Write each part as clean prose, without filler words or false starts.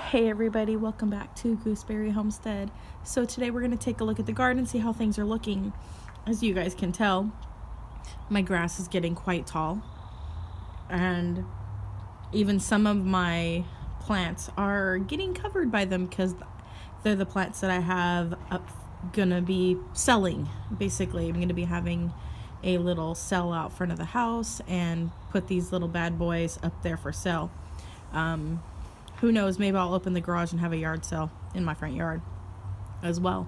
Hey everybody, welcome back to Gooseberry Homestead. So today we're going to take a look at the garden, see how things are looking. As you guys can tell, my grass is getting quite tall, and even some of my plants are getting covered by them because they're the plants that I have gonna be selling. Basically, I'm gonna be having a little sell out front of the house and put these little bad boys up there for sale. Who knows, maybe I'll open the garage and have a yard sale in my front yard as well.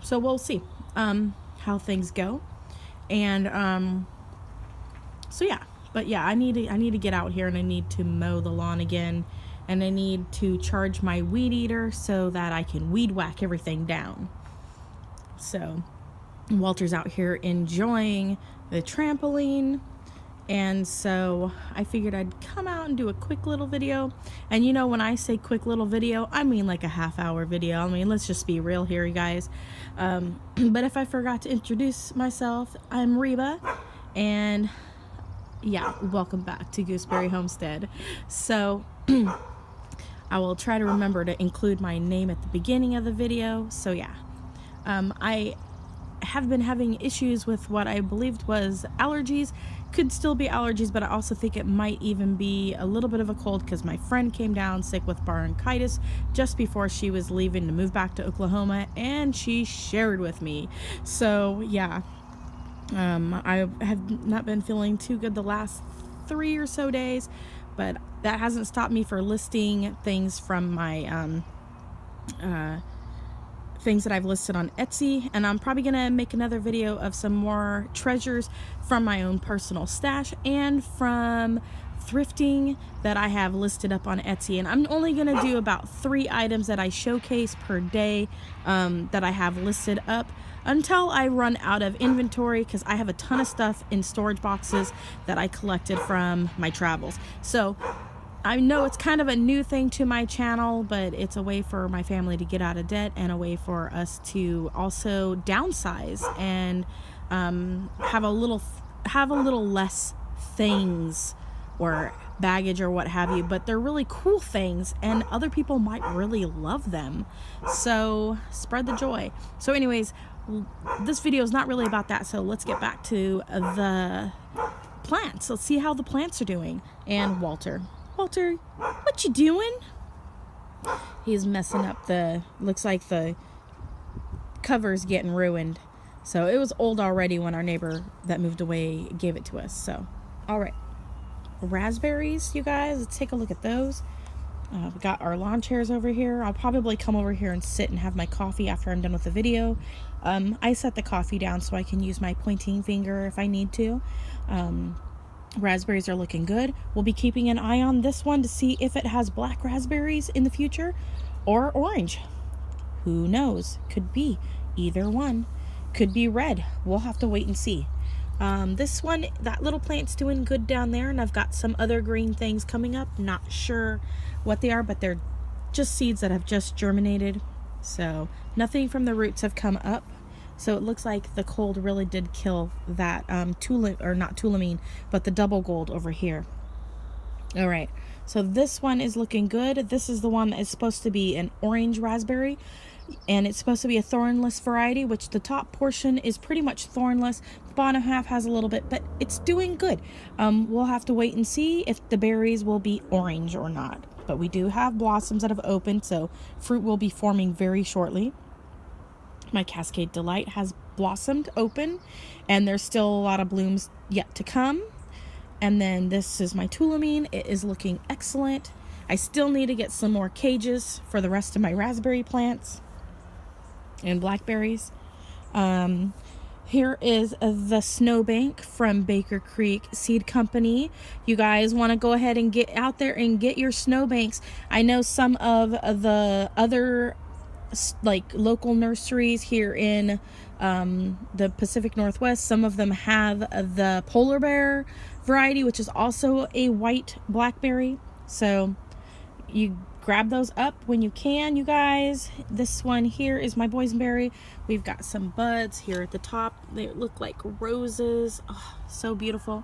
So we'll see how things go. And so yeah, but yeah, I need to get out here and I need to mow the lawn again, and I need to charge my weed eater so that I can weed whack everything down. So Walter's out here enjoying the trampoline, and so I figured I'd come out and do a quick little video. And you know, when I say quick little video, I mean like a half-hour video. I mean, let's just be real here, you guys. But if I forgot to introduce myself, I'm Reba, and yeah, welcome back to Gooseberry Homestead. So I will try to remember to include my name at the beginning of the video. So yeah, I have been having issues with what I believed was allergies. Could still be allergies, but I also think it might even be a little bit of a cold because my friend came down sick with bronchitis just before she was leaving to move back to Oklahoma, and she shared with me. So yeah, I have not been feeling too good the last 3 or so days, but that hasn't stopped me for listing things from my things that I've listed on Etsy, and I'm probably gonna make another video of some more treasures from my own personal stash and from thrifting that I have listed up on Etsy. And I'm only gonna do about 3 items that I showcase per day that I have listed up until I run out of inventory, because I have a ton of stuff in storage boxes that I collected from my travels. So I know it's kind of a new thing to my channel, but it's a way for my family to get out of debt and a way for us to also downsize and have a little less things or baggage or what have you. But they're really cool things, and other people might really love them. So spread the joy. So anyways, this video is not really about that. So let's get back to the plants. Let's see how the plants are doing. And Walter, what you doing? He's messing up looks like the cover's getting ruined. So it was old already when our neighbor that moved away gave it to us. So, all right. Raspberries, you guys, let's take a look at those. We got our lawn chairs over here. I'll probably come over here and sit and have my coffee after I'm done with the video. I set the coffee down so I can use my pointing finger if I need to. Raspberries are looking good. We'll be keeping an eye on this one to see if it has black raspberries in the future or orange. Who knows? Could be either one. Could be red. We'll have to wait and see. This one, that little plant's doing good down there, and I've got some other green things coming up. Not sure what they are, but they're just seeds that have just germinated. So nothing from the roots have come up. So it looks like the cold really did kill that not tulamine, but the double gold over here. All right, so this one is looking good. This is the one that is supposed to be an orange raspberry, and it's supposed to be a thornless variety, which the top portion is pretty much thornless. The bottom half has a little bit, but it's doing good. We'll have to wait and see if the berries will be orange or not. But we do have blossoms that have opened, so fruit will be forming very shortly. My Cascade Delight has blossomed open, and there's still a lot of blooms yet to come. And then this is my tulamine. It is looking excellent. I still need to get some more cages for the rest of my raspberry plants and blackberries. Here is the snowbank from Baker Creek Seed Company. You guys want to go ahead and get out there and get your snowbanks. I know some of the other like local nurseries here in the Pacific Northwest, some of them have the polar bear variety, which is also a white blackberry. So you grab those up when you can, you guys. This one here is my boysenberry. We've got some buds here at the top. They look like roses. Oh, so beautiful.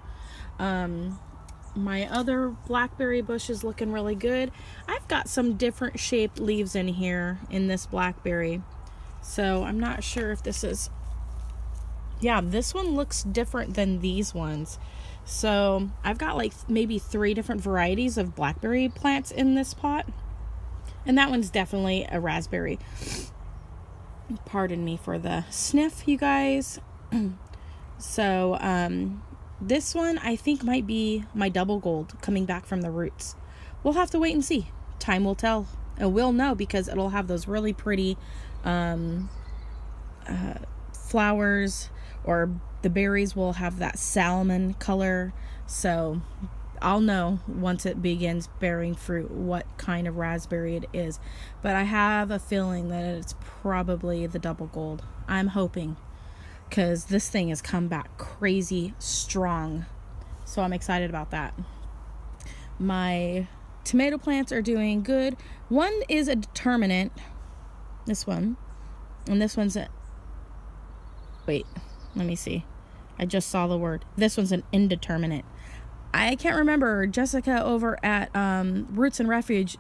My other blackberry bush is looking really good. I've got some different shaped leaves in here in this blackberry. So I'm not sure if this is... Yeah, this one looks different than these ones. So I've got like maybe 3 different varieties of blackberry plants in this pot. And that one's definitely a raspberry. Pardon me for the sniff, you guys. So, this one I think might be my double gold coming back from the roots. We'll have to wait and see. Time will tell. And we'll know because it'll have those really pretty flowers, or the berries will have that salmon color. So I'll know once it begins bearing fruit what kind of raspberry it is. But I have a feeling that it's probably the double gold. I'm hoping, because this thing has come back crazy strong. So I'm excited about that. My tomato plants are doing good. One is a determinate, this one. And this one's a... Wait, let me see. I just saw the word. This one's an indeterminate. I can't remember. Jessica over at Roots and Refuge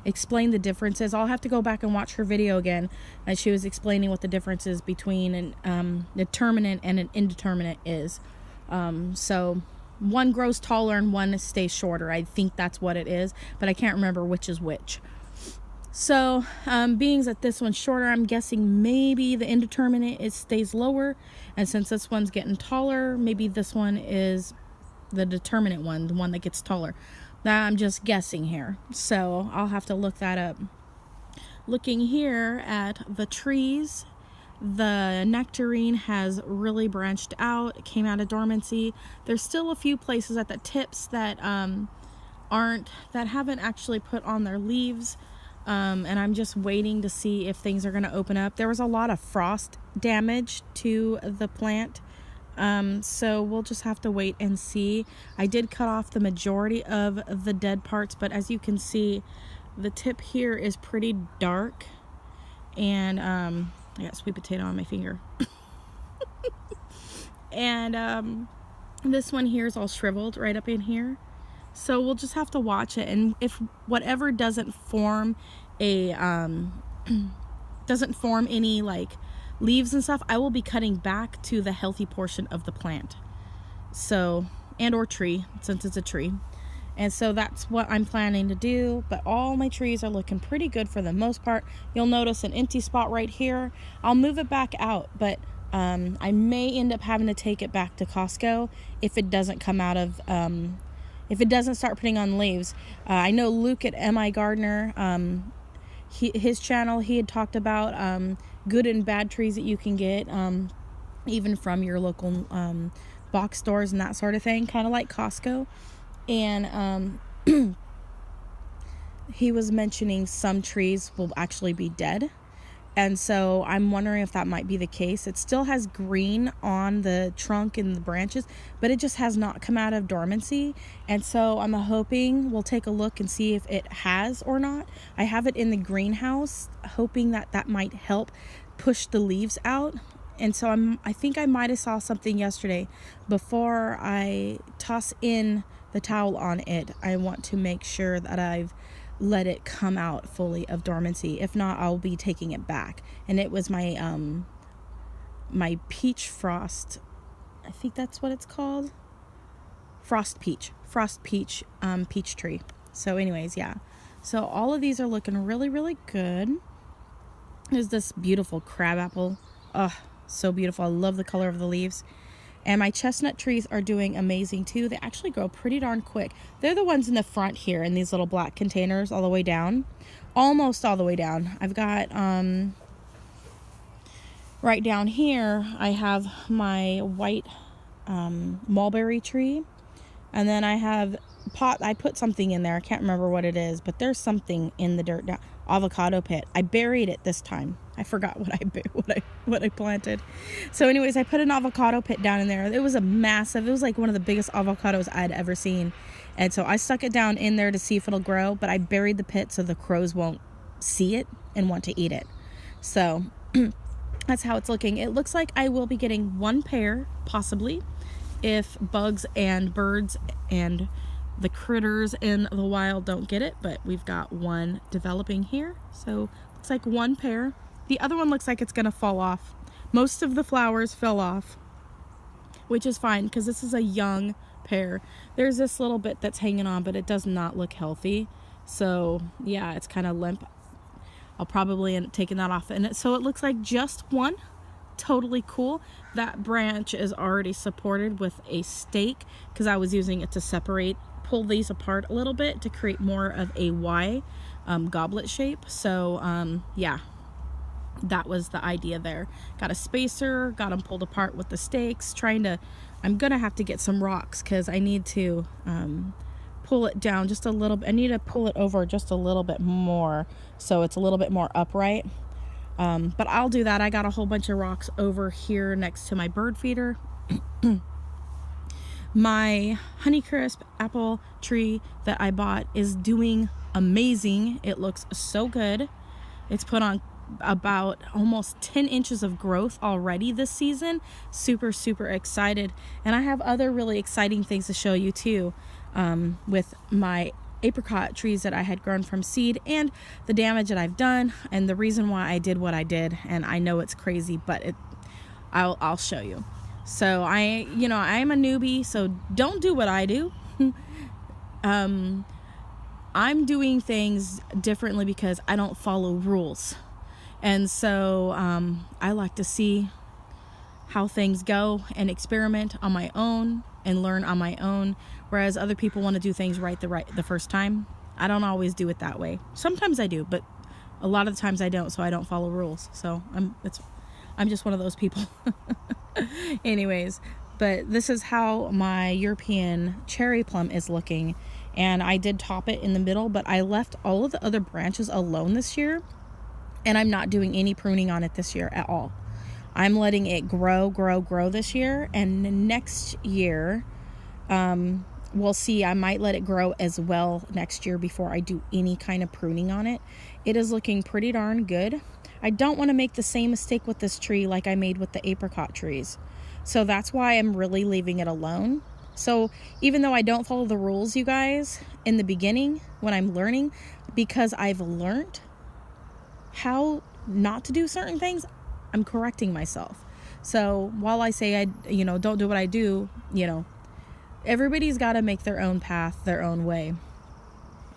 explained the differences. I'll have to go back and watch her video again. And she was explaining what the difference is between an determinate and an indeterminate is. So one grows taller and one stays shorter. I think that's what it is, but I can't remember which is which. So being that this one's shorter, I'm guessing maybe the indeterminate stays lower. And since this one's getting taller, maybe this one is the determinate one, the one that gets taller. Now I'm just guessing here, so I'll have to look that up. Looking here at the trees, the nectarine has really branched out. It came out of dormancy. There's still a few places at the tips that haven't actually put on their leaves, and I'm just waiting to see if things are going to open up. There was a lot of frost damage to the plant. So we'll just have to wait and see. I did cut off the majority of the dead parts, but as you can see, the tip here is pretty dark, and I got sweet potato on my finger. And this one here is all shriveled right up in here. So we'll just have to watch it, and if whatever doesn't form a doesn't form any like leaves and stuff, I will be cutting back to the healthy portion of the plant. So, and or tree, since it's a tree. And so that's what I'm planning to do. But all my trees are looking pretty good for the most part. You'll notice an empty spot right here. I'll move it back out, but I may end up having to take it back to Costco if it doesn't come out of if it doesn't start putting on leaves. I know Luke at MI Gardener, his channel, he had talked about good and bad trees that you can get even from your local box stores and that sort of thing, kind of like Costco. And he was mentioning some trees will actually be dead, and so I'm wondering if that might be the case. It still has green on the trunk and the branches, but it just has not come out of dormancy. And so I'm hoping we'll take a look and see if it has or not. I have it in the greenhouse, hoping that that might help push the leaves out. And so I think I might have saw something yesterday. Before I toss in the towel on it, I want to make sure that I've let it come out fully of dormancy. If not, I'll be taking it back. And it was my my peach frost, I think that's what it's called, frost peach peach tree. So anyways, yeah, so all of these are looking really, really good. There's this beautiful crabapple. Oh, so beautiful. I love the color of the leaves. And my chestnut trees are doing amazing too. They actually grow pretty darn quick. They're the ones in the front here in these little black containers all the way down. Almost all the way down. I've got, right down here, I have my white mulberry tree. And then I have I put something in there. I can't remember what it is, but there's something in the dirt down. Avocado pit. I buried it this time. I forgot what I planted. So anyways, I put an avocado pit down in there. It was it was like one of the biggest avocados I'd ever seen. And so I stuck it down in there to see if it'll grow, but I buried the pit so the crows won't see it and want to eat it. So that's how it's looking. It looks like I will be getting one pair, possibly, if bugs and birds and the critters in the wild don't get it, but we've got one developing here. So looks like one pair. The other one looks like it's gonna fall off. Most of the flowers fell off, which is fine because this is a young pear. There's this little bit that's hanging on, but it does not look healthy. So yeah, it's kind of limp. I'll probably end up taking that off. And so it looks like just one. Totally cool. That branch is already supported with a stake because I was using it to pull these apart a little bit to create more of a Y goblet shape. So yeah, that was the idea there. Got a spacer, got them pulled apart with the stakes, I'm gonna have to get some rocks because I need to pull it down just a little bit. I need to pull it over just a little bit more so it's a little bit more upright. But I'll do that. I got a whole bunch of rocks over here next to my bird feeder. My Honeycrisp apple tree that I bought is doing amazing. It looks so good. It's put on about almost 10 inches of growth already this season. Super, super excited. And I have other really exciting things to show you too, with my apricot trees that I had grown from seed and the damage that I've done and the reason why I did what I did. And I know it's crazy, but I'll show you. So I'm a newbie, so don't do what I do. I'm doing things differently because I don't follow rules. And so I like to see how things go and experiment on my own and learn on my own, whereas other people want to do things right the first time. I don't always do it that way. Sometimes I do, but a lot of the times I don't, so I don't follow rules. So I'm just one of those people. Anyways, but this is how my European cherry plum is looking, and I did top it in the middle, but I left all of the other branches alone this year, and I'm not doing any pruning on it this year at all. I'm letting it grow this year, and next year we'll see. I might let it grow as well next year before I do any kind of pruning on it. It is looking pretty darn good. I don't want to make the same mistake with this tree like I made with the apricot trees, so that's why I'm really leaving it alone. So even though I don't follow the rules, you guys, in the beginning when I'm learning, because I've learned how not to do certain things, I'm correcting myself. So while I say don't do what I do, everybody's got to make their own path, their own way.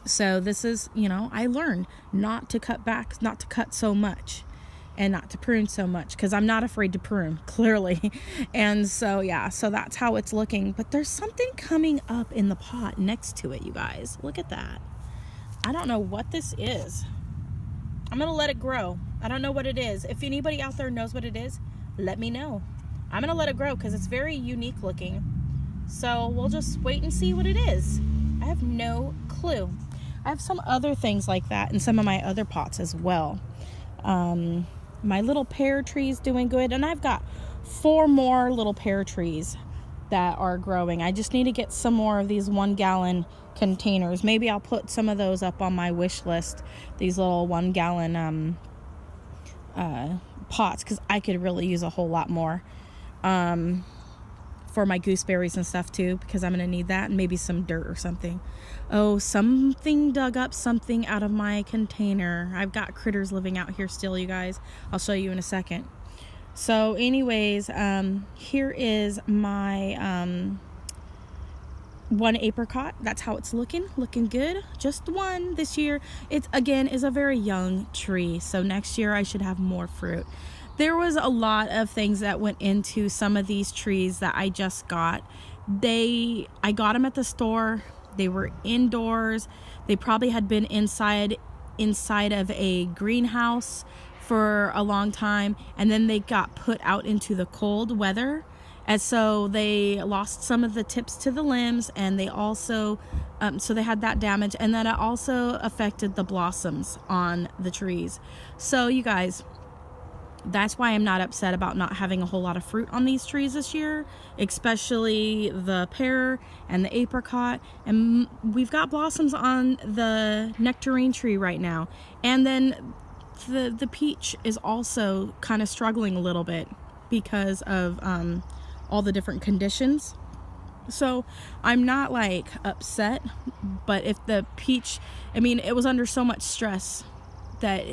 So this is, I learned not to cut back, not to cut so much, and not to prune so much, because I'm not afraid to prune, clearly. And so yeah, so that's how it's looking. But there's something coming up in the pot next to it, you guys. Look at that. I don't know what this is. I'm gonna let it grow. I don't know what it is. If anybody out there knows what it is, let me know. I'm gonna let it grow because it's very unique looking. So we'll just wait and see what it is. I have no clue. I have some other things like that in some of my other pots as well. My little pear tree is doing good, and I've got 4 more little pear trees that are growing. I just need to get some more of these 1-gallon containers. Maybe I'll put some of those up on my wish list, these little 1-gallon pots, because I could really use a whole lot more for my gooseberries and stuff too, because I'm gonna need that, and maybe some dirt or something. Oh, something dug up something out of my container. I've got critters living out here still, you guys. I'll show you in a second. So anyways, here is my 1 apricot. That's how it's looking good. Just one this year. It again is a very young tree, so next year I should have more fruit. There was a lot of things that went into some of these trees that I just got. I got them at the store. They were indoors. They probably had been inside of a greenhouse for a long time, and then they got put out into the cold weather, and so they lost some of the tips to the limbs, and they also so they had that damage, and then it also affected the blossoms on the trees. So you guys, that's why I'm not upset about not having a whole lot of fruit on these trees this year, especially the pear and the apricot. And we've got blossoms on the nectarine tree right now. And then the peach is also kind of struggling a little bit because of all the different conditions. So I'm not like upset, but if the peach, I mean, it was under so much stress that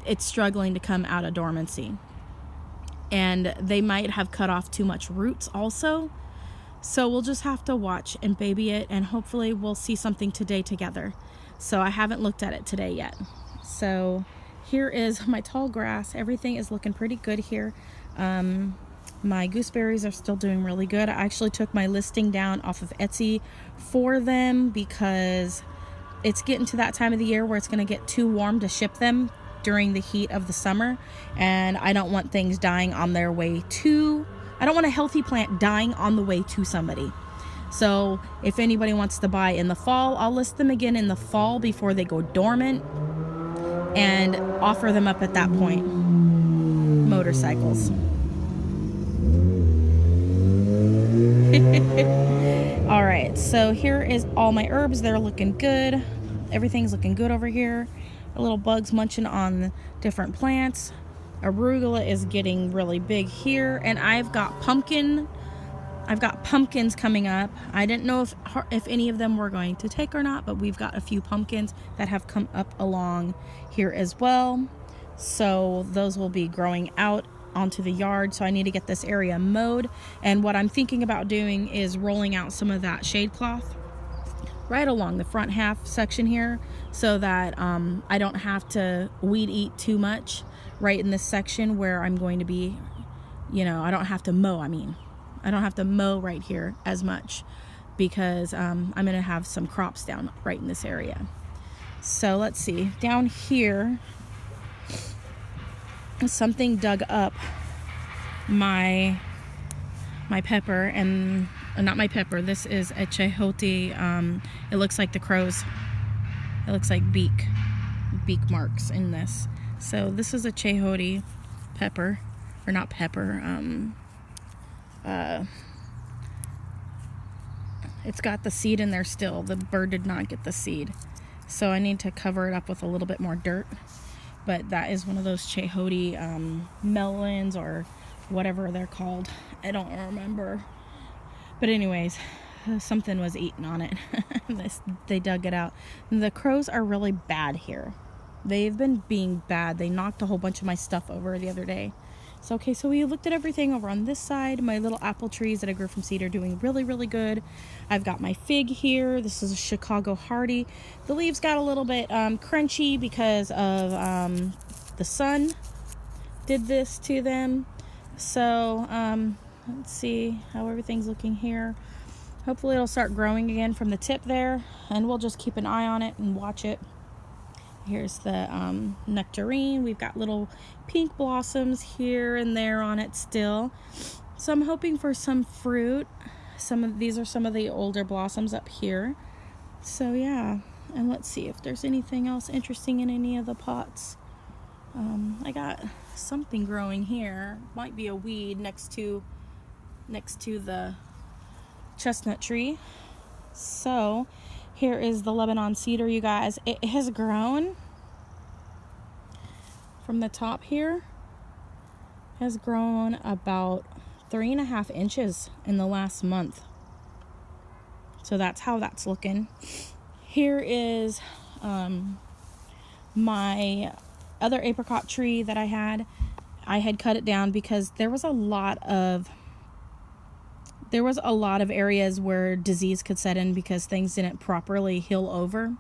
it's struggling to come out of dormancy. And they might have cut off too much roots also. So we'll just have to watch and baby it, and hopefully we'll see something today together. So I haven't looked at it today yet. So here is my tall grass. Everything is looking pretty good here. My gooseberries are still doing really good. I actually took my listing down off of Etsy for them because it's getting to that time of the year where it's going to get too warm to ship them during the heat of the summer, and I don't want things dying on their way to, I don't want a healthy plant dying on the way to somebody. So if anybody wants to buy in the fall, I'll list them again in the fall before they go dormant and offer them up at that point. Motorcycles. All right, so here is all my herbs. They're looking good. Everything's looking good over here. Little bugs munching on different plants. Arugula is getting really big here, and I've got pumpkins coming up. I didn't know if any of them were going to take or not, but we've got a few pumpkins that have come up along here as well. So those will be growing out onto the yard. So I need to get this area mowed, and what I'm thinking about doing is rolling out some of that shade cloth right along the front half section here, so that I don't have to weed eat too much right in this section where I'm going to be, I don't have to mow. I don't have to mow right here as much because I'm going to have some crops down right in this area. So let's see, down here, something dug up my pepper, and not my pepper. This is a chayote. It looks like the crows. It looks like beak marks in this. So this is a chayote pepper, or not pepper. It's got the seed in there still. The bird did not get the seed, so I need to cover it up with a little bit more dirt. But that is one of those chayote melons or whatever they're called. I don't remember. But anyways, something was eaten on it. They dug it out. And the crows are really bad here. They've been being bad. They knocked a whole bunch of my stuff over the other day. So, okay, so we looked at everything over on this side. My little apple trees that I grew from seed are doing really, really good. I've got my fig here. This is a Chicago Hardy. The leaves got a little bit crunchy because of the sun did this to them. So, let's see how everything's looking here. Hopefully it'll start growing again from the tip there, and we'll just keep an eye on it and watch it. Here's the nectarine. We've got little pink blossoms here and there on it still. So I'm hoping for some fruit. These are some of the older blossoms up here. So yeah, and let's see if there's anything else interesting in any of the pots. I got something growing here. Might be a weed next to the chestnut tree. So here is the Lebanon cedar, you guys. It has grown from the top here. It has grown about 3.5 inches in the last month. So that's how that's looking. Here is my other apricot tree that I had cut it down because there was a lot of areas where disease could set in because things didn't properly heal over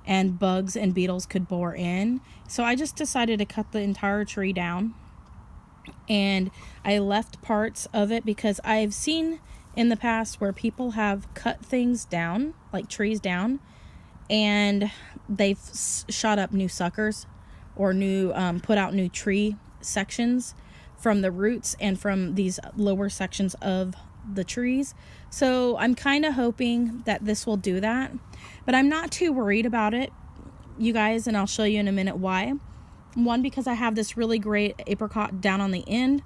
and bugs and beetles could bore in. So I just decided to cut the entire tree down, and I left parts of it because I've seen in the past where people have cut things down, like trees down, and they've shot up new suckers or put out new tree sections from the roots and from these lower sections of the trees. So I'm kind of hoping that this will do that, but I'm not too worried about it, you guys, and I'll show you in a minute why. One, because I have this really great apricot down on the end,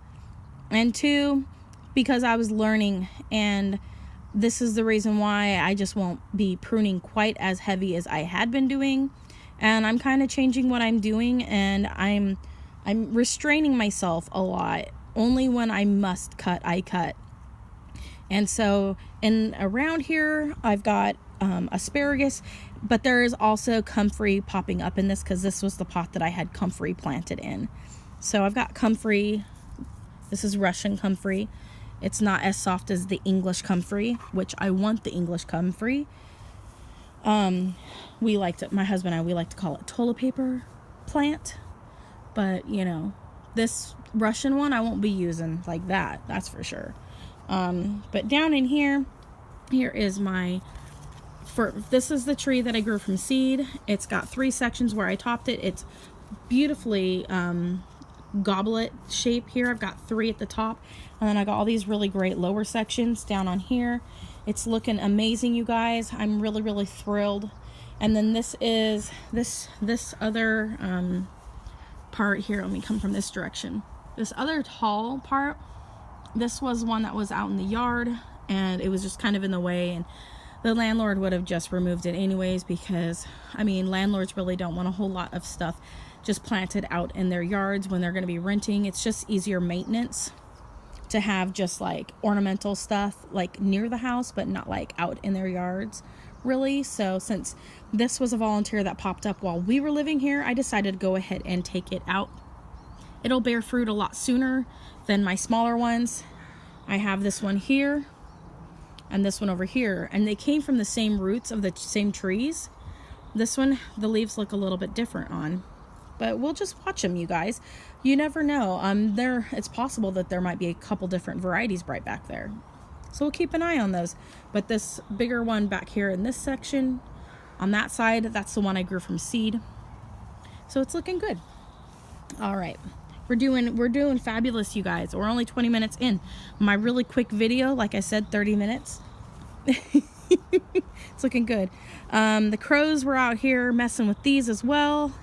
and two, because I was learning, and this is the reason why I just won't be pruning quite as heavy as I had been doing. And I'm kind of changing what I'm doing, and I'm restraining myself a lot. Only when I must cut, I cut. And so around here I've got asparagus, but there is also comfrey popping up in this because this was the pot that I had comfrey planted in. So I've got comfrey. This is Russian comfrey. It's not as soft as the English comfrey, which I want the English comfrey. We like to, my husband and I, we like to call it toilet paper plant, but you know, this Russian one I won't be using like that, that's for sure. But down in here is this is the tree that I grew from seed. It's got 3 sections where I topped it. It's beautifully goblet shape here. I've got 3 at the top, and then I got all these really great lower sections down on here. It's looking amazing, you guys. I'm really, really thrilled. And then this is this other part here. Let me come from this direction. This other tall part, this was one that was out in the yard, and it was just kind of in the way, and the landlord would have just removed it anyways, because I mean, landlords really don't want a whole lot of stuff just planted out in their yards when they're going to be renting. It's just easier maintenance to have just like ornamental stuff like near the house, but not like out in their yards really. So since this was a volunteer that popped up while we were living here, I decided to go ahead and take it out. It'll bear fruit a lot sooner than my smaller ones. I have this one here and this one over here, and they came from the same roots of the same trees. This one, the leaves look a little bit different on, but we'll just watch them, you guys. You never know. It's possible that there might be a couple different varieties right back there. So we'll keep an eye on those. But this bigger one back here in this section, on that side, that's the one I grew from seed. So it's looking good. All right. We're doing fabulous, you guys. We're only 20 minutes in. My really quick video, like I said, 30 minutes. It's looking good. The crows were out here messing with these as well.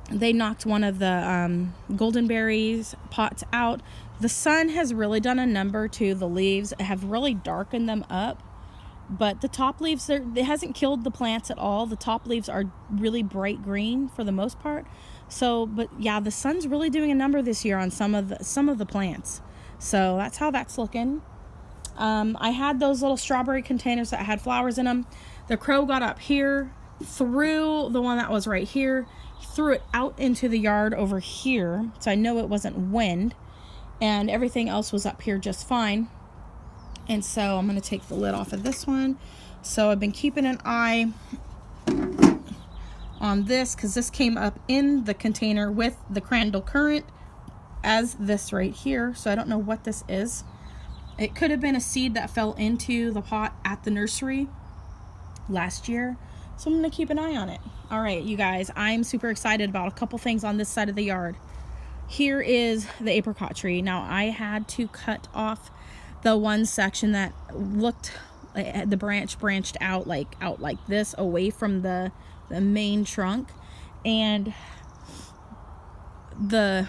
They knocked one of the goldenberries pots out. The sun has really done a number to the leaves. It have really darkened them up, but the top leaves, it hasn't killed the plants at all. The top leaves are really bright green for the most part. So, but yeah, the sun's really doing a number this year on some of the plants. So that's how that's looking. I had those little strawberry containers that had flowers in them. The crow got up here, threw the one that was right here, threw it out into the yard over here, so I know it wasn't wind, and everything else was up here just fine. And so I'm going to take the lid off of this one. So I've been keeping an eye on this because this came up in the container with the Crandall Currant as this right here. So I don't know what this is. It could have been a seed that fell into the pot at the nursery last year. So I'm going to keep an eye on it. All right, you guys, I'm super excited about a couple things on this side of the yard. Here is the apricot tree. Now I had to cut off the one section that looked, the branch branched out like this, away from the main trunk. And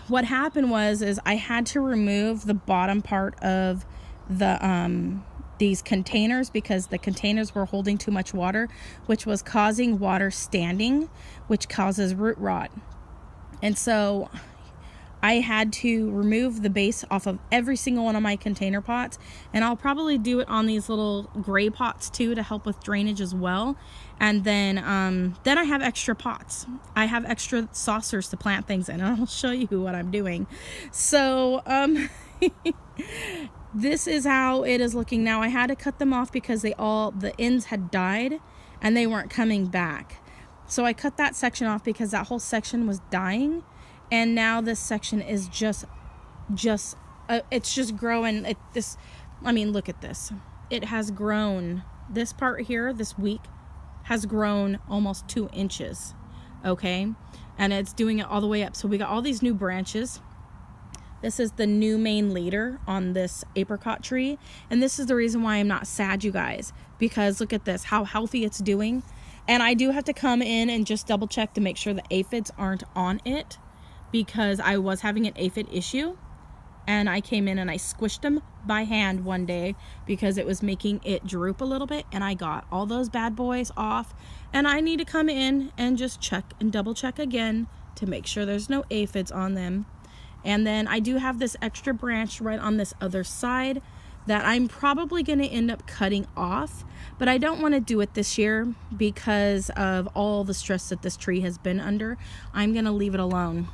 what happened was I had to remove the bottom part of the these containers because the containers were holding too much water, which was causing water standing, which causes root rot. And so I had to remove the base off of every single one of my container pots, and I'll probably do it on these little gray pots too to help with drainage as well. And then I have extra pots. I have extra saucers to plant things in, and I'll show you what I'm doing. So this is how it is looking now. I had to cut them off because the ends had died and they weren't coming back. So I cut that section off because that whole section was dying. And now this section is it's just growing. I mean, look at this. It has grown. This part here, this week, has grown almost 2 inches. Okay. And it's doing it all the way up. So we got all these new branches. This is the new main leader on this apricot tree. And this is the reason why I'm not sad, you guys, because look at this, how healthy it's doing. And I do have to come in and just double check to make sure the aphids aren't on it, because I was having an aphid issue, and I came in and I squished them by hand one day because it was making it droop a little bit, and I got all those bad boys off. And I need to come in and just check and double check again to make sure there's no aphids on them. And then I do have this extra branch right on this other side that I'm probably going to end up cutting off, but I don't want to do it this year because of all the stress that this tree has been under. I'm going to leave it alone.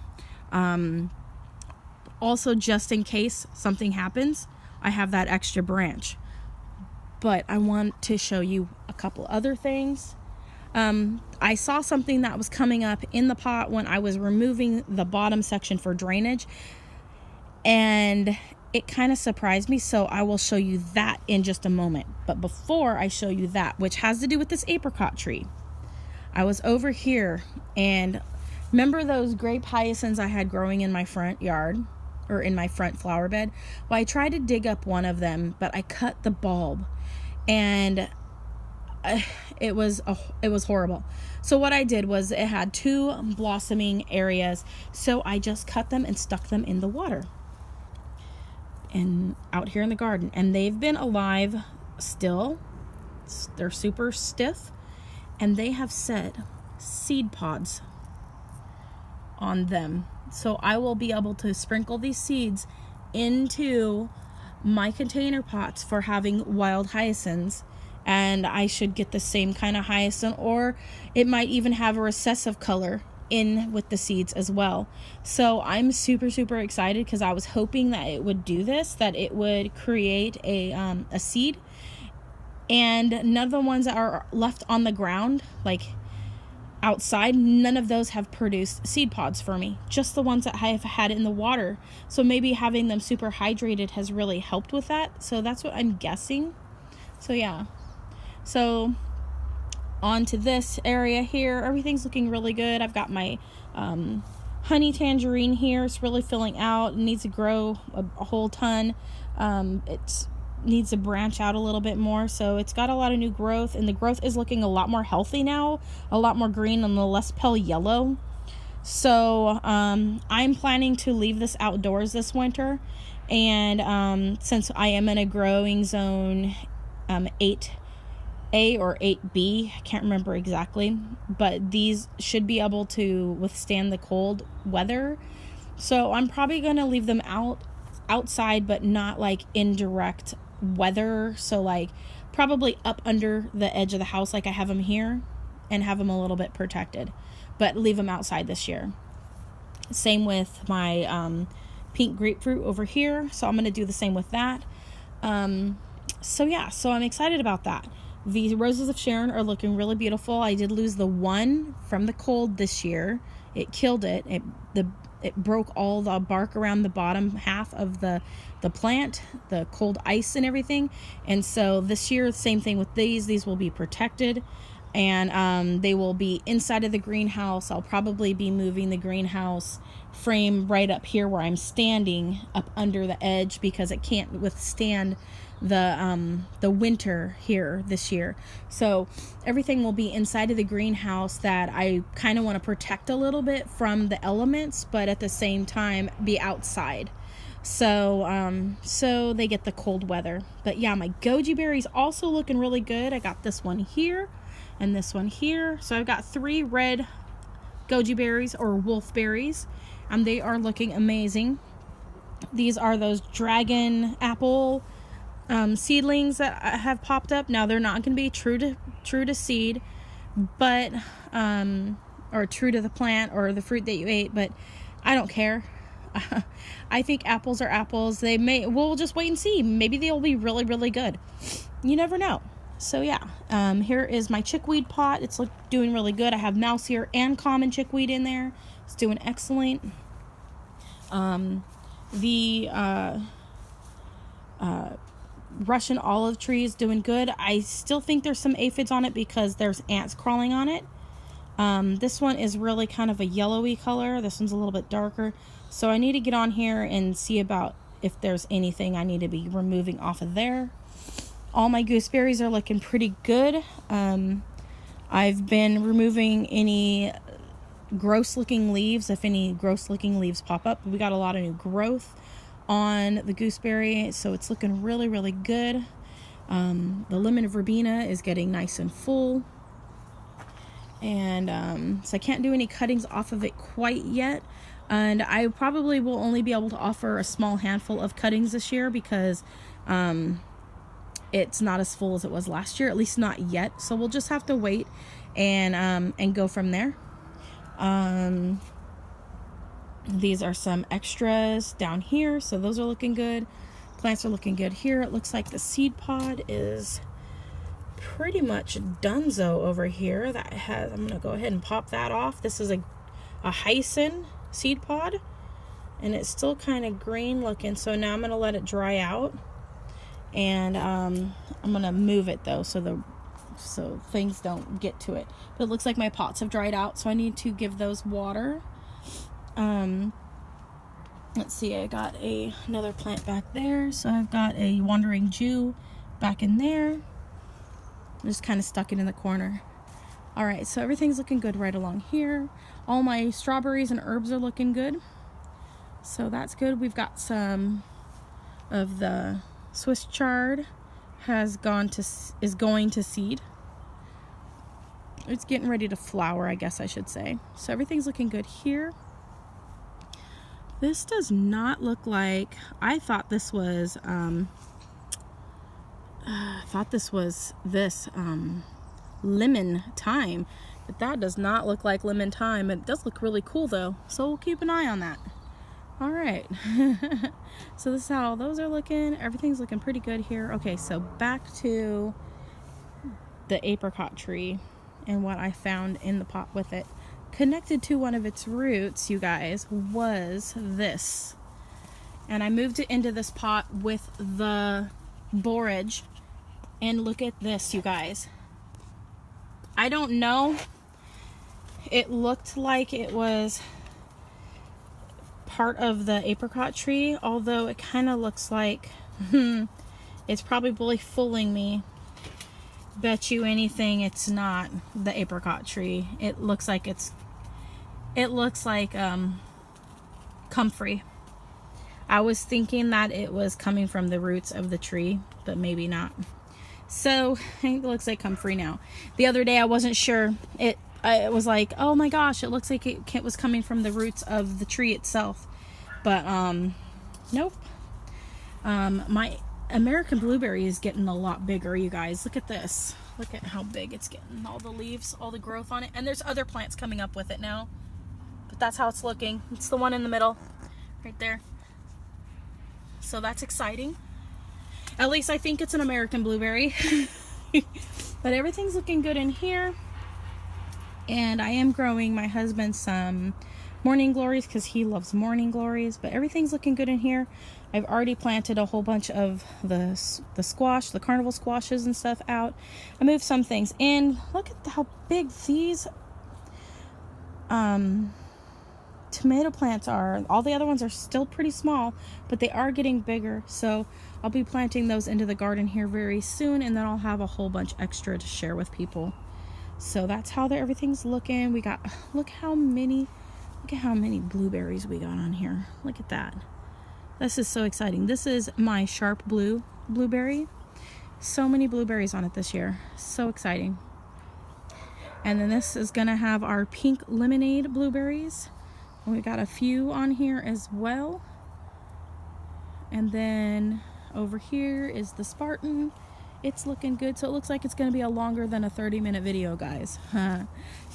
Also, just in case something happens, I have that extra branch. But I want to show you a couple other things. I saw something that was coming up in the pot when I was removing the bottom section for drainage, and it kind of surprised me, so I will show you that in just a moment. But before I show you that, which has to do with this apricot tree, I was over here, and remember those grape hyacinths I had growing in my front yard, or in my front flower bed? Well, I tried to dig up one of them, but I cut the bulb, and it was horrible. So what I did was, it had 2 blossoming areas, so I just cut them and stuck them in the water and out here in the garden, and they've been alive still. They're super stiff, and they have set seed pods on them, so I will be able to sprinkle these seeds into my container pots for having wild hyacinths, and I should get the same kind of hyacinth, or it might even have a recessive color in with the seeds as well. So I'm super excited, because I was hoping that it would do this, that it would create a seed, and none of the ones that are left on the ground, like outside, none of those have produced seed pods for me, just the ones that I have had in the water. So maybe having them super hydrated has really helped with that, so that's what I'm guessing. So yeah, so on to this area here, everything's looking really good. I've got my honey tangerine here. It's really filling out. It needs to grow a whole ton. It needs to branch out a little bit more, so it's got a lot of new growth, and the growth is looking a lot more healthy now, a lot more green and a less pale yellow. So I'm planning to leave this outdoors this winter, and since I am in a growing zone 8A or 8B, I can't remember exactly, but these should be able to withstand the cold weather. So I'm probably going to leave them outside, but not like in direct weather. So like probably up under the edge of the house like I have them here, and have them a little bit protected, but leave them outside this year. Same with my pink grapefruit over here, so I'm going to do the same with that. So yeah, so I'm excited about that. The roses of Sharon are looking really beautiful. I did lose the one from the cold this year. It killed it. It broke all the bark around the bottom half of the plant, the cold ice and everything. And so this year, same thing with these. These will be protected, and they will be inside of the greenhouse. I'll probably be moving the greenhouse frame right up here where I'm standing, up under the edge, because it can't withstand the winter here this year. So everything will be inside of the greenhouse that I kind of want to protect a little bit from the elements, but at the same time be outside, so so they get the cold weather. But yeah, my goji berries also looking really good. I got this one here and this one here, so I've got 3 red goji berries, or wolf berries, and they are looking amazing. These are those dragon apple seedlings that have popped up. Now they're not going to be true to seed, but or true to the plant or the fruit that you ate, but I don't care. I think apples are apples. We'll just wait and see. Maybe they'll be really good. You never know. So yeah, here is my chickweed pot. It's doing really good. I have mouse ear and common chickweed in there. It's doing excellent. The Russian olive tree is doing good. I still think there's some aphids on it because there's ants crawling on it. This one is really kind of a yellowy color. This one's a little bit darker. So I need to get on here and see about if there's anything I need to be removing off of there. All my gooseberries are looking pretty good. I've been removing any gross looking leaves, if any gross looking leaves pop up. We got a lot of new growth on the gooseberry, so it's looking really good. The lemon verbena is getting nice and full, and so I can't do any cuttings off of it quite yet. And I probably will only be able to offer a small handful of cuttings this year because it's not as full as it was last year, at least not yet. So we'll just have to wait and go from there. These are some extras down here, so those are looking good. Plants are looking good here. It looks like the seed pod is pretty much donezo over here. I'm gonna go ahead and pop that off. This is a Hyson seed pod, and it's still kind of green looking, so now I'm gonna let it dry out, and I'm gonna move it though so things don't get to it. But it looks like my pots have dried out, so I need to give those water. Let's see, I got another plant back there, so I've got a wandering Jew back in there. I'm just kind of stuck it in the corner. All right, so everything's looking good right along here. All my strawberries and herbs are looking good, so that's good. We've got some of the Swiss chard is going to seed. It's getting ready to flower, I guess I should say. So everything's looking good here. This does not look like, I thought this was lemon thyme, but that does not look like lemon thyme. It does look really cool though, so we'll keep an eye on that. All right. So this is how those are looking. Everything's looking pretty good here. Okay, so back to the apricot tree and what I found in the pot with it. Connected to one of its roots, you guys, was this. And I moved it into this pot with the borage. And look at this, you guys. I don't know. It looked like it was part of the apricot tree, although it kind of looks like it's probably fooling me. Bet you anything it's not the apricot tree. It looks like comfrey. I was thinking that it was coming from the roots of the tree, but maybe not. So I think it looks like comfrey now. The other day I wasn't sure. It was like, oh my gosh, it looks like it was coming from the roots of the tree itself, but nope. My American blueberry is getting a lot bigger, you guys. Look at this. Look at how big it's getting. All the leaves, all the growth on it. And there's other plants coming up with it now. But that's how it's looking. It's the one in the middle, right there. So that's exciting. At least I think it's an American blueberry. But everything's looking good in here. And I am growing my husband some morning glories because he loves morning glories. But everything's looking good in here. I've already planted a whole bunch of the squash, the carnival squashes and stuff out. I moved some things in. Look at how big these tomato plants are. All the other ones are still pretty small, but they are getting bigger. So I'll be planting those into the garden here very soon, and then I'll have a whole bunch extra to share with people. So that's how everything's looking. We got, look at how many blueberries we got on here. Look at that. This is so exciting. This is my sharp blue blueberry. So many blueberries on it this year. So exciting. And then this is gonna have our pink lemonade blueberries. And we got a few on here as well. And then over here is the Spartan. It's looking good. So it looks like it's gonna be a longer than a 30-minute video, guys.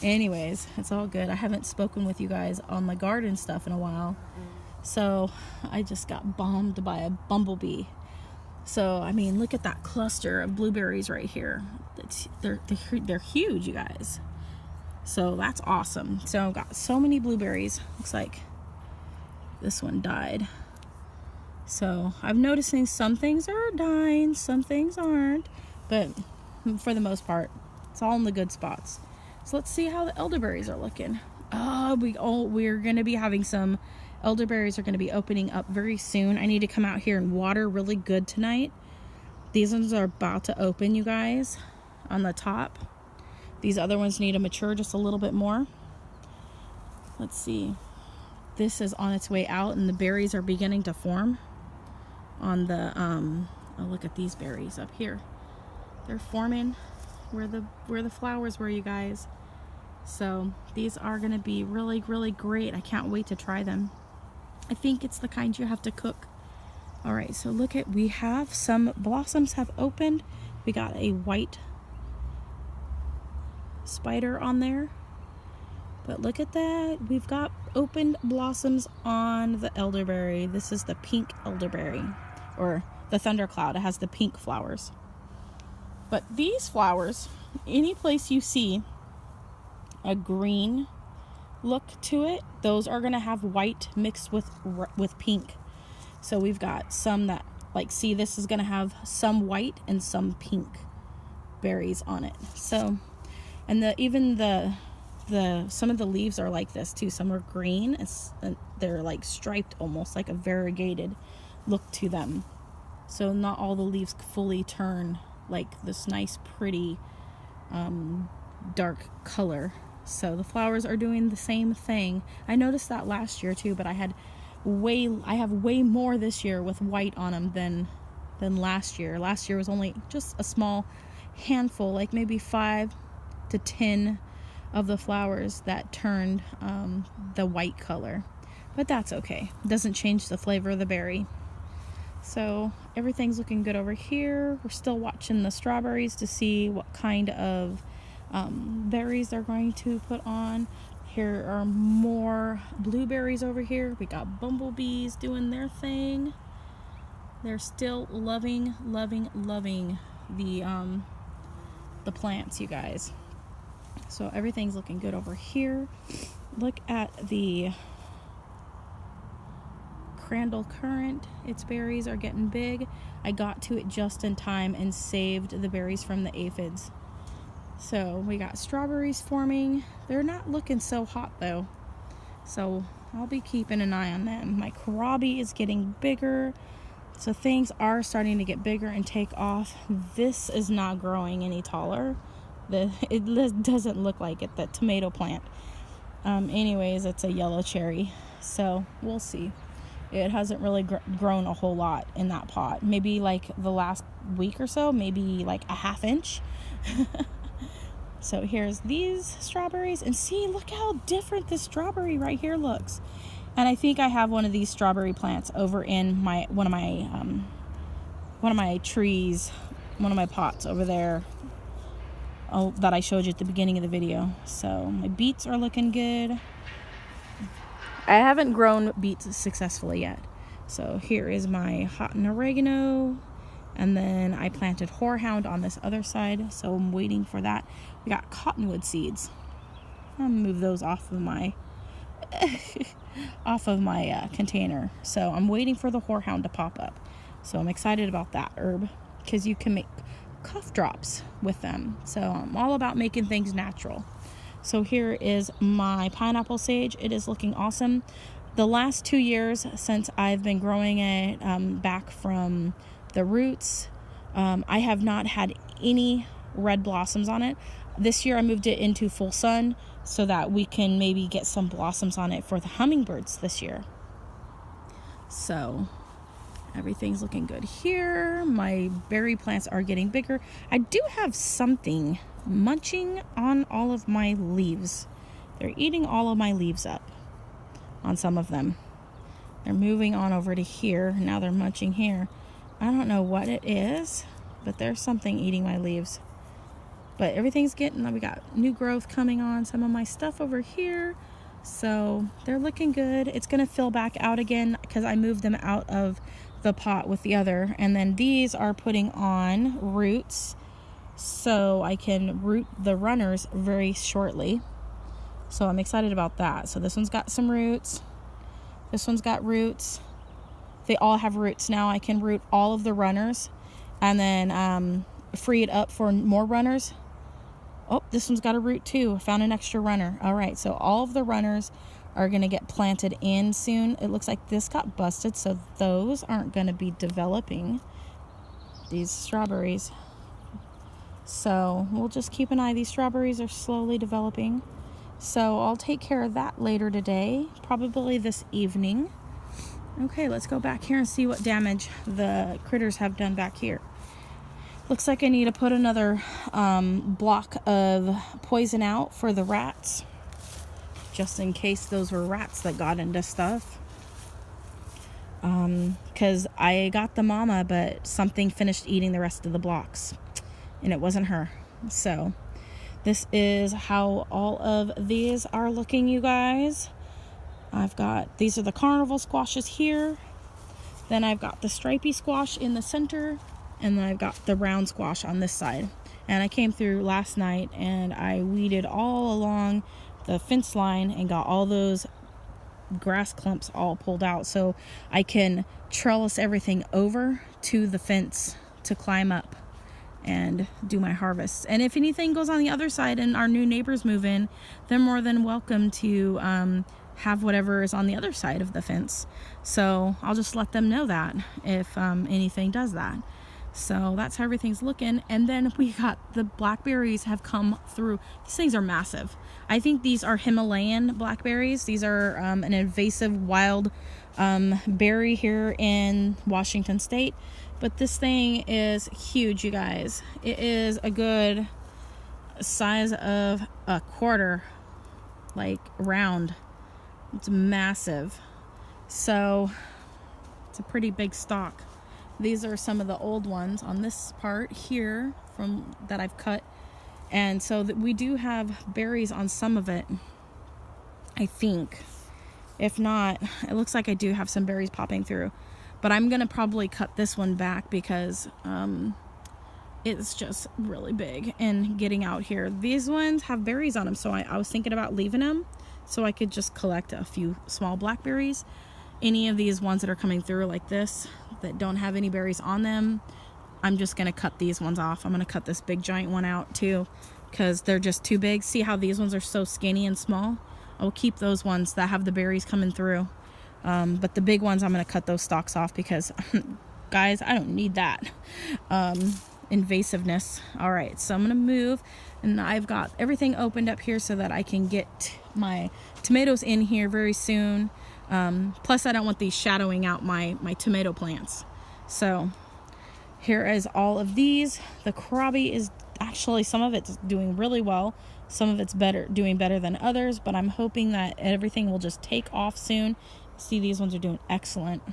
Anyways, it's all good. I haven't spoken with you guys on the garden stuff in a while. So I just got bombed by a bumblebee. So I mean, look at that cluster of blueberries right here. They're huge, you guys. So that's awesome. So I've got so many blueberries. Looks like this one died. So I'm noticing some things are dying, some things aren't, but for the most part, it's all in the good spots. So let's see how the elderberries are looking. We're gonna be having some elderberries are going to be opening up very soon. I need to come out here and water really good tonight. These ones are about to open, you guys, on the top. These other ones need to mature just a little bit more. Let's see. This is on its way out, and the berries are beginning to form on the oh, look at these berries up here. They're forming where the flowers were, you guys. So these are going to be really, really great. I can't wait to try them. I think it's the kind you have to cook. All right, so look at, we have some blossoms have opened. We got a white spider on there. But look at that. We've got opened blossoms on the elderberry. This is the pink elderberry, or the thundercloud. It has the pink flowers. But these flowers, any place you see a green look to it, those are going to have white mixed with pink. So we've got some that, like, see, this is going to have some white and some pink berries on it. So, and some of the leaves are like this too. Some are green, and they're like striped, almost like a variegated look to them. So not all the leaves fully turn like this nice, pretty, dark color. So the flowers are doing the same thing. I noticed that last year too, but I have way more this year with white on them than last year. Last year was only just a small handful, like maybe 5 to 10 of the flowers that turned the white color. But that's okay. It doesn't change the flavor of the berry. So everything's looking good over here. We're still watching the strawberries to see what kind of berries they're going to put on. Here are more blueberries over here. We got bumblebees doing their thing. They're still loving the plants, you guys. So everything's looking good over here. Look at the Crandall currant. Its berries are getting big. I got to it just in time and saved the berries from the aphids. So we got strawberries forming. They're not looking so hot though, so I'll be keeping an eye on them. My kohlrabi is getting bigger, so things are starting to get bigger and take off. This is not growing any taller. It doesn't look like it, the tomato plant. Anyways, it's a yellow cherry, so we'll see. It hasn't really grown a whole lot in that pot. Maybe like the last week or so, maybe like a ½ inch. So here's these strawberries, and see, look how different this strawberry right here looks. And I think I have one of these strawberry plants over in one of my trees, one of my pots over there. Oh, that I showed you at the beginning of the video. So my beets are looking good. I haven't grown beets successfully yet. So here is my hot and oregano. And then I planted horehound on this other side, so I'm waiting for that. We got cottonwood seeds. I'll move those off of my container. So I'm waiting for the horehound to pop up. So I'm excited about that herb, because you can make cough drops with them. So I'm all about making things natural. So here is my pineapple sage. It is looking awesome. The last 2 years since I've been growing it back from the roots, I have not had any red blossoms on it. This year I moved it into full sun so that we can maybe get some blossoms on it for the hummingbirds this year. So everything's looking good here. My berry plants are getting bigger. I do have something munching on all of my leaves. They're eating all of my leaves up on some of them. They're moving on over to here. Now they're munching here. I don't know what it is, but there's something eating my leaves. But everything's getting, we got new growth coming on some of my stuff over here. So they're looking good. It's going to fill back out again because I moved them out of the pot with the other. And then these are putting on roots, so I can root the runners very shortly. So I'm excited about that. So this one's got some roots. This one's got roots. They all have roots now. I can root all of the runners and then free it up for more runners. Oh, this one's got a root too. I found an extra runner. All right, so all of the runners are going to get planted in soon. It looks like this got busted, so those aren't going to be developing, these strawberries. So we'll just keep an eye. These strawberries are slowly developing. So I'll take care of that later today, probably this evening. Okay, let's go back here and see what damage the critters have done back here. Looks like I need to put another block of poison out for the rats, just in case those were rats that got into stuff. Because I got the mama, but something finished eating the rest of the blocks, and it wasn't her. So this is how all of these are looking, you guys. These are the carnival squashes here. Then I've got the stripy squash in the center, and then I've got the round squash on this side. And I came through last night and I weeded all along the fence line and got all those grass clumps all pulled out, so I can trellis everything over to the fence to climb up and do my harvests. And if anything goes on the other side and our new neighbors move in, they're more than welcome to have whatever is on the other side of the fence. So I'll just let them know that if anything does that. So that's how everything's looking. And then we got the blackberries have come through. These things are massive. I think these are Himalayan blackberries. These are an invasive wild berry here in Washington State. But this thing is huge, you guys. It is a good size of a quarter, like round. It's massive. So it's a pretty big stalk. These are some of the old ones on this part here from that I've cut. And so that we do have berries on some of it, I think. If not, it looks like I do have some berries popping through. But I'm going to probably cut this one back because it's just really big and getting out here. These ones have berries on them, so I was thinking about leaving them so I could just collect a few small blackberries. Any of these ones that are coming through like this that don't have any berries on them, I'm just going to cut these ones off. I'm going to cut this big giant one out too because they're just too big. See how these ones are so skinny and small? I'll keep those ones that have the berries coming through. But the big ones, I'm going to cut those stalks off because, guys, I don't need that invasiveness. All right, so I'm going to move, and I've got everything opened up here so that I can get my tomatoes in here very soon. Plus, I don't want these shadowing out my tomato plants. So here is all of these. The kohlrabi is actually, some of it's doing really well. Some of it's doing better than others, but I'm hoping that everything will just take off soon. See, these ones are doing excellent.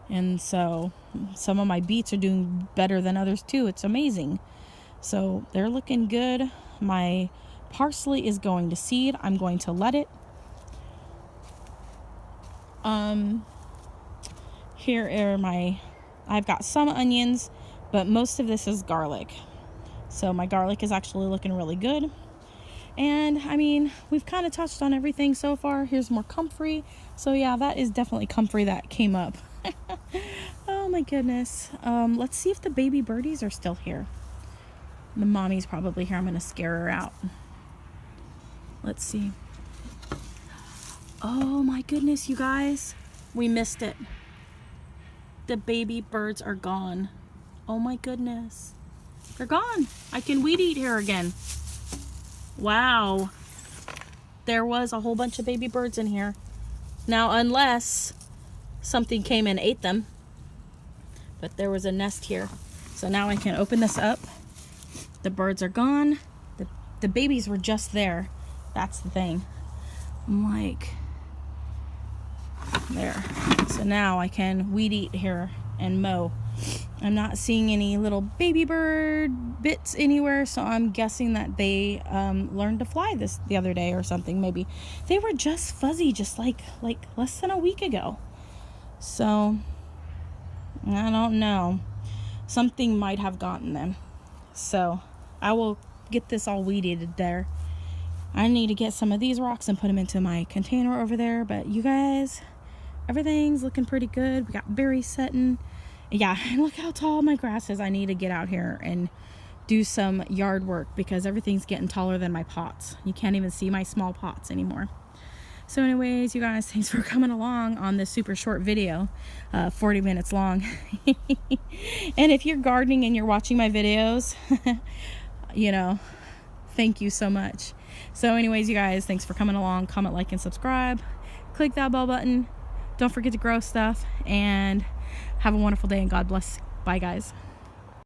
And so some of my beets are doing better than others too. It's amazing. So they're looking good. My parsley is going to seed. I'm going to let it. Here are I've got some onions, but most of this is garlic. So my garlic is actually looking really good. And I mean, we've kind of touched on everything so far. Here's more comfrey. So yeah, that is definitely comfrey that came up. Oh my goodness. Let's see if the baby birdies are still here. The mommy's probably here. I'm going to scare her out. Let's see. Oh my goodness, you guys. We missed it. The baby birds are gone. Oh my goodness. They're gone. I can weed eat here again. Wow. There was a whole bunch of baby birds in here. Now, unless something came and ate them. But there was a nest here. So now I can open this up. The birds are gone. The babies were just there. That's the thing. I'm like, there. So now I can weed eat here and mow. I'm not seeing any little baby bird bits anywhere, so I'm guessing that they learned to fly the other day or something. Maybe they were just fuzzy, just like less than a week ago. So I don't know. Something might have gotten them. So I will get this all weeded there. I need to get some of these rocks and put them into my container over there. But you guys, everything's looking pretty good. We got berries setting. Yeah, and look how tall my grass is. I need to get out here and do some yard work because everything's getting taller than my pots. You can't even see my small pots anymore. So anyways, you guys, thanks for coming along on this super short video, 40 minutes long. And if you're gardening and you're watching my videos, you know, thank you so much. So anyways, you guys, thanks for coming along. Comment, like, and subscribe. Click that bell button. Don't forget to grow stuff, and have a wonderful day, and God bless. Bye, guys.